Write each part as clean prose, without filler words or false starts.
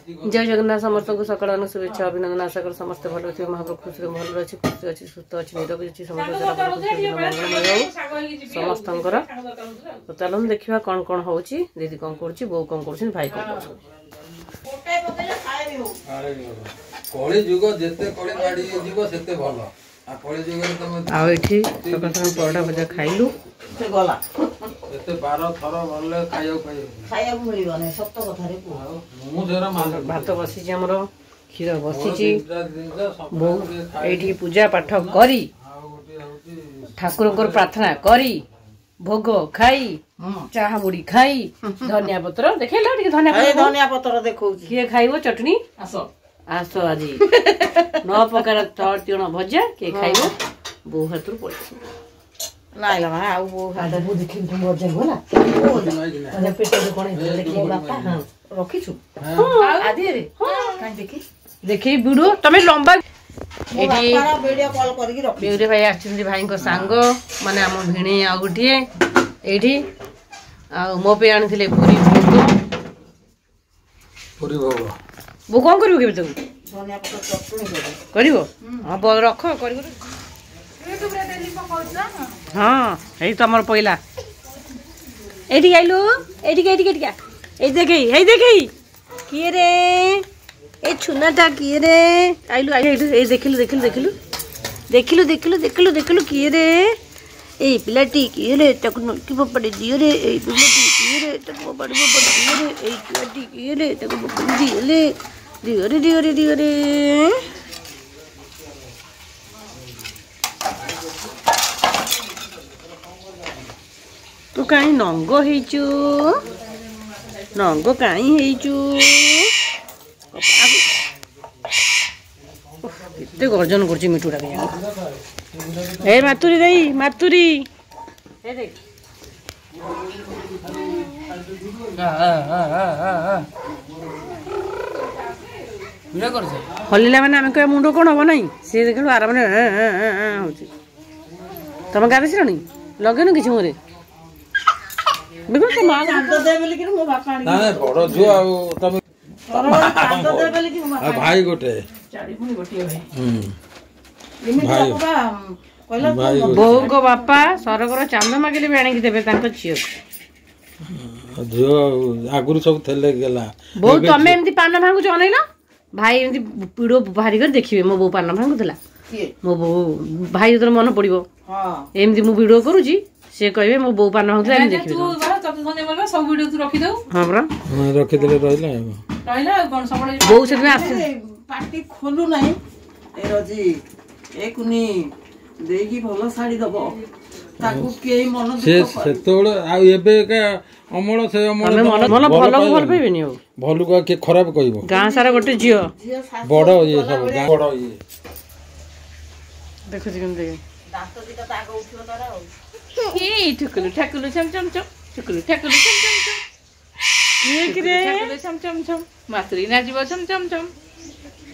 जय जगन्नाथ समस्त को सकाल शुभेच्छा अभिनंदन आशा कर समस्त भल अच्छे महाप्रभु खुशी भल अच्छी खुशी अच्छी सुस्थ अच्छी निरोग अच्छी समस्त समस्त तो चलो देखा कौन कौन हो दीदी कौन कर बो कौन कर भाई कौन परोटा भजा खाइलु भात बसी आमर क्षीर बसी बो ये पूजा पाठ करी ठाकुर प्रार्थना करी भोग खाई चाहा मुड़ी खाई धनिया पत्र देखेल धनिया पत्र देखो किए खाइबो चटनी आस आज 9 प्रकार तिण भजा किए खाइबो बो हाथ नाइला मां आउ वो हाथ बो देखि तुम मजा होला अरे पेट में कोन देखि बापा हां रखी छु आदि रे काई देखि वीडियो तमे लंबा एडी वीडियो कॉल करके रखी वीडियो भाई आछिन भाई को संग माने हम भिणी आ गुटिए एडी आ मो पे आनिथिले पूरी भोग वो कौन करियो के तू धनिया पत्र चटनी करियो हां रख करियो हाँ यही तो हमारे पहला एठी आइलु एठी देखे किए रे ए छुनाटा किए रे आइलु ए देखिलु किए रे ए पिलाटी किए रे ताकु नकी पपड़ी दियो रे ए पिलाटी किए रे ताकु पपड़ी दियो रे ए पिलाटी किए रे ताकु पपड़ी दियो रे तू कहीं नंग हेचु नंग कहीं हेचु केते गर्जन करछि मिठुरा के ए मातुरी देई मातुरी ए देख वीडियो कर से हल्ला माने हम के मुंडो कोन हो नहीं से देखलु आराम ने होछि तम गाबे सिरणी लगेनु किछ मोरे बिल्कुल तो मां कांद दे बोली कि मो बापा ना बड़ जो आ तम कांद दे बोली कि मो भाई गोटे चाडी पुनी गोटिए भाई भाई कहला बो को बापा सरगर चांद मागिले बेणी देबे तांको छियो जो आगुर सब थले गेला बो तमे एमती पान भांगु जनेला भाई एमती पीड़ो बाहरी कर देखिबे मो बो पान भांगुतला मो बो भाई तोर मन पड़िबो हां एमती मु वीडियो करूची से कहबे मो बो पान भांगुतला एमती देखिबे तू बारा तते धने बोलबा सब वीडियो तू रखि दऊ हां बरा रखि देले रहिला कोन सबले बो से में आसे पार्टी खोलु नाही ए रोजी ए कुनी देगी भलो साड़ी दबो ताकू के मन से तोड़ आ एबे का अमल से अमल मन भलो भल पेबेनी हो भलु का के खराब कहिबो गां सारा गोटे जियो बड़ ये सब बड़ ये देखो जिकन देखे दांत दिटा ताग उठियो तोरा हो ए ठकुलु ठकुलु चम चम चम ठकुलु ठकुलु चम चम चम ये करे ठकुलु चम चम चम मातरी ना जीव चम चम चम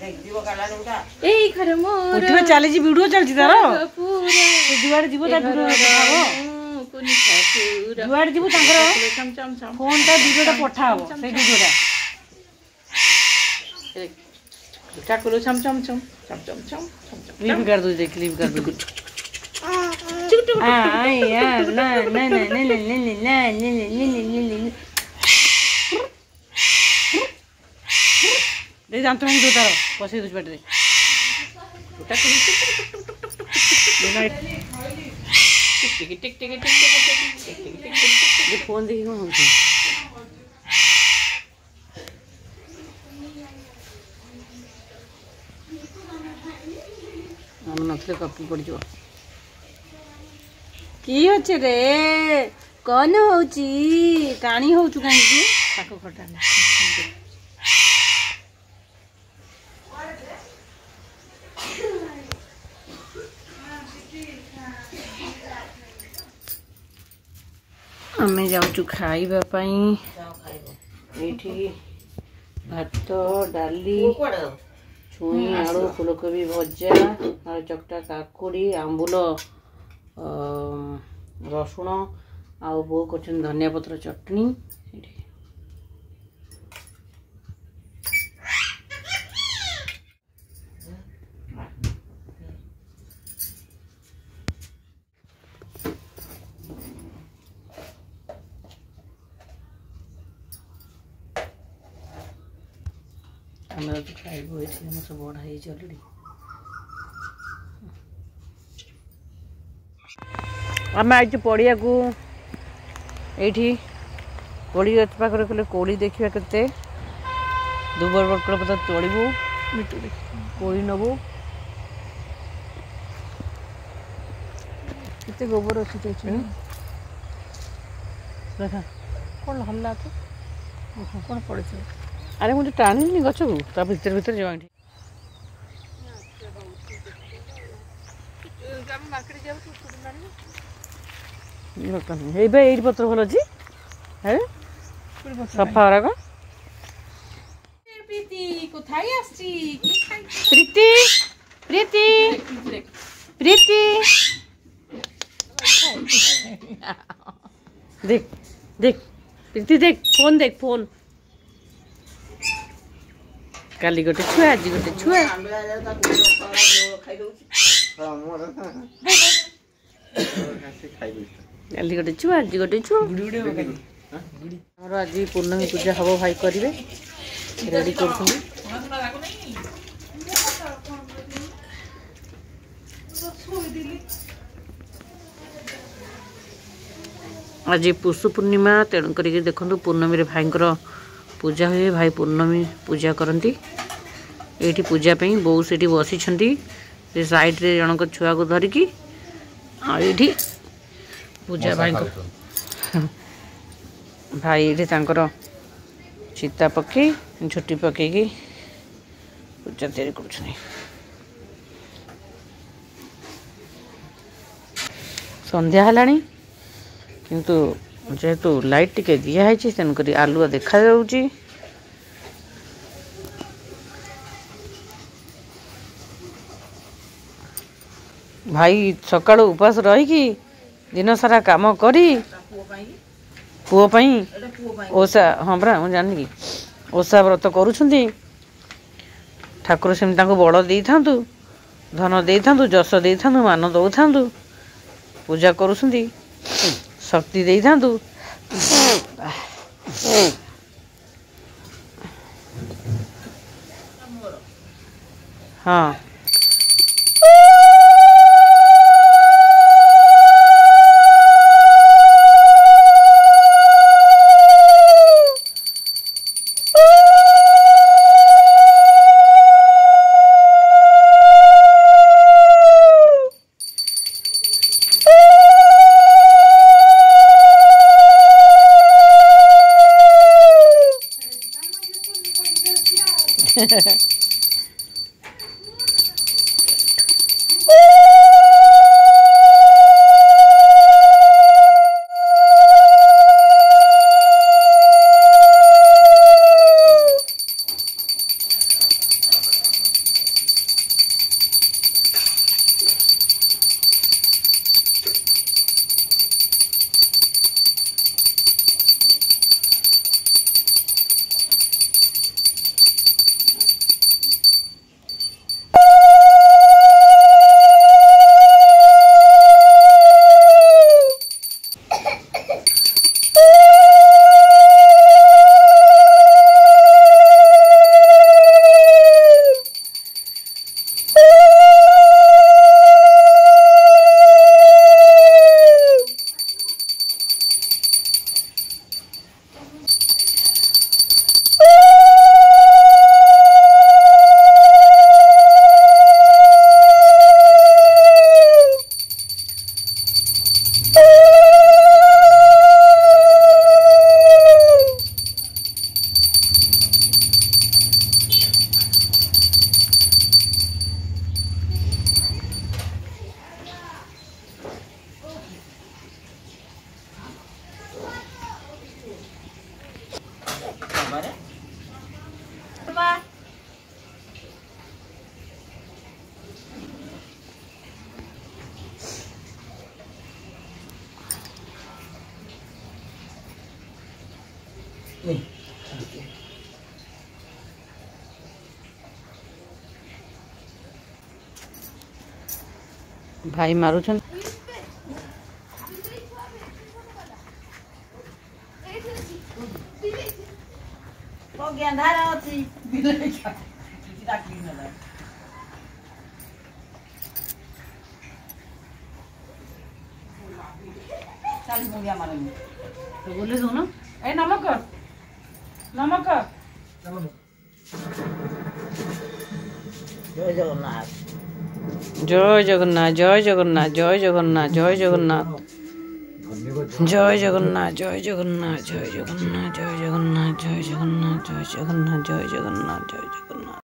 देख जीव काला उठा ए खरे मोर उठियो चली जी वीडियो चल जी तारो पूरा जुवाड़ जीव ता वीडियो देखाबो कोनी ठाकुर जुवाड़ जीव तांकर चम चम चम फोन ता वीडियोटा पठाबो से वीडियोटा ठाकुर चम चम चम चम चम चम क्लिप कर दो दे क्लिप कर दो हां यार ना ना ना ना ना ना दे जान तो दो तारो पसे दुज बैठ दे टिक टिक टिक टिक टिक ये फोन देखि कोन होछ हम नथले कपी पड़ जो की होछ रे कोन होची कानी होचु कानी की ताको खटा आमे जाऊँ खाइबा भात डाली छुई आलू फुलकोबी भजा आलू चकटा काकुड़ी आंबुल रसुण आउ बो कर धनिया पत्र चटनी ଆମର ତ ଖାଇବୁ ଏଠି ଆମର ସବୁ ବଢ଼ା ହେଇଛି ଅଲରେଡ଼ି। ଆମେ ଆଇଛୁ ପଡ଼ିଆକୁ। ଏଇଠି କୋଳି ଗଛ ପାଖରେ କହିଲେ କୋଳି ଦେଖିବା କେତେ ଦୁର୍ବଳ ବରକଳ ପତ୍ର ତୋଳିବୁ କୋଳି ନେବୁ। କେତେ ଗୋବର ଅଛି ଦେଖା କ'ଣ ହଲା ତ କ'ଣ ପଡ଼ିଛି। ଆରେ ମୁଁ ଟାଣିନି ଗଛକୁ ତା ଭିତରେ ଭିତରେ ଯାଉ ଏଠି ଏବେ ଏଇଠି ପତ୍ର ଭଲ ଅଛି ସଫା ଗୁଡ଼ାକ। ପ୍ରୀତି ପ୍ରୀତି ପ୍ରୀତି देख देख प्रीति देख फोन काली गोटे छुआ आज गोटे छुआ काली गोटे छुआ आज गोटे छुआ हमर आज पूर्णमी पूजा हम भाई करेंगे रेडी कर आज पुष पूर्णिमा तेणुक देखु पूर्णमी भाई पूजा हुए भाई पूर्णमी पूजा करती ये पूजा बो से बसी साइड रे जनक छुआ को धरिकी ये पूजा भाई भाई ये चिता पकई झुटी पकईकी पूजा तैयारी कर संध्या है किंतु जेहेतु लाइट टिके दिखाई तेणुक आलुआ देखा जाऊँगी। भाई सकाळु उपास रहीकि दिन सारा काम करी पुओ पाई ओषा हाँ परा मुझे जानी कि ओषा व्रत करुछंती ठाकुर सेमती तांको बड़ दे था धन दे था जश दे था मान दौ था पूजा करुछंती शक्ति दे था हाँ भाई मारुछन गेंधार अछि बिले चल मुंगिया मारनी तो बोले सुनो ए नमक नमक जय जगन्नाथ जय जगन्नाथ जय जगन्नाथ जय जगन्नाथ जय जगन्नाथ जय जगन्नाथ जय जगन्नाथ जय जगन्नाथ जय जगन्नाथ जय जगन्नाथ जय जगन्नाथ जय जगन्नाथ जय जगन्नाथ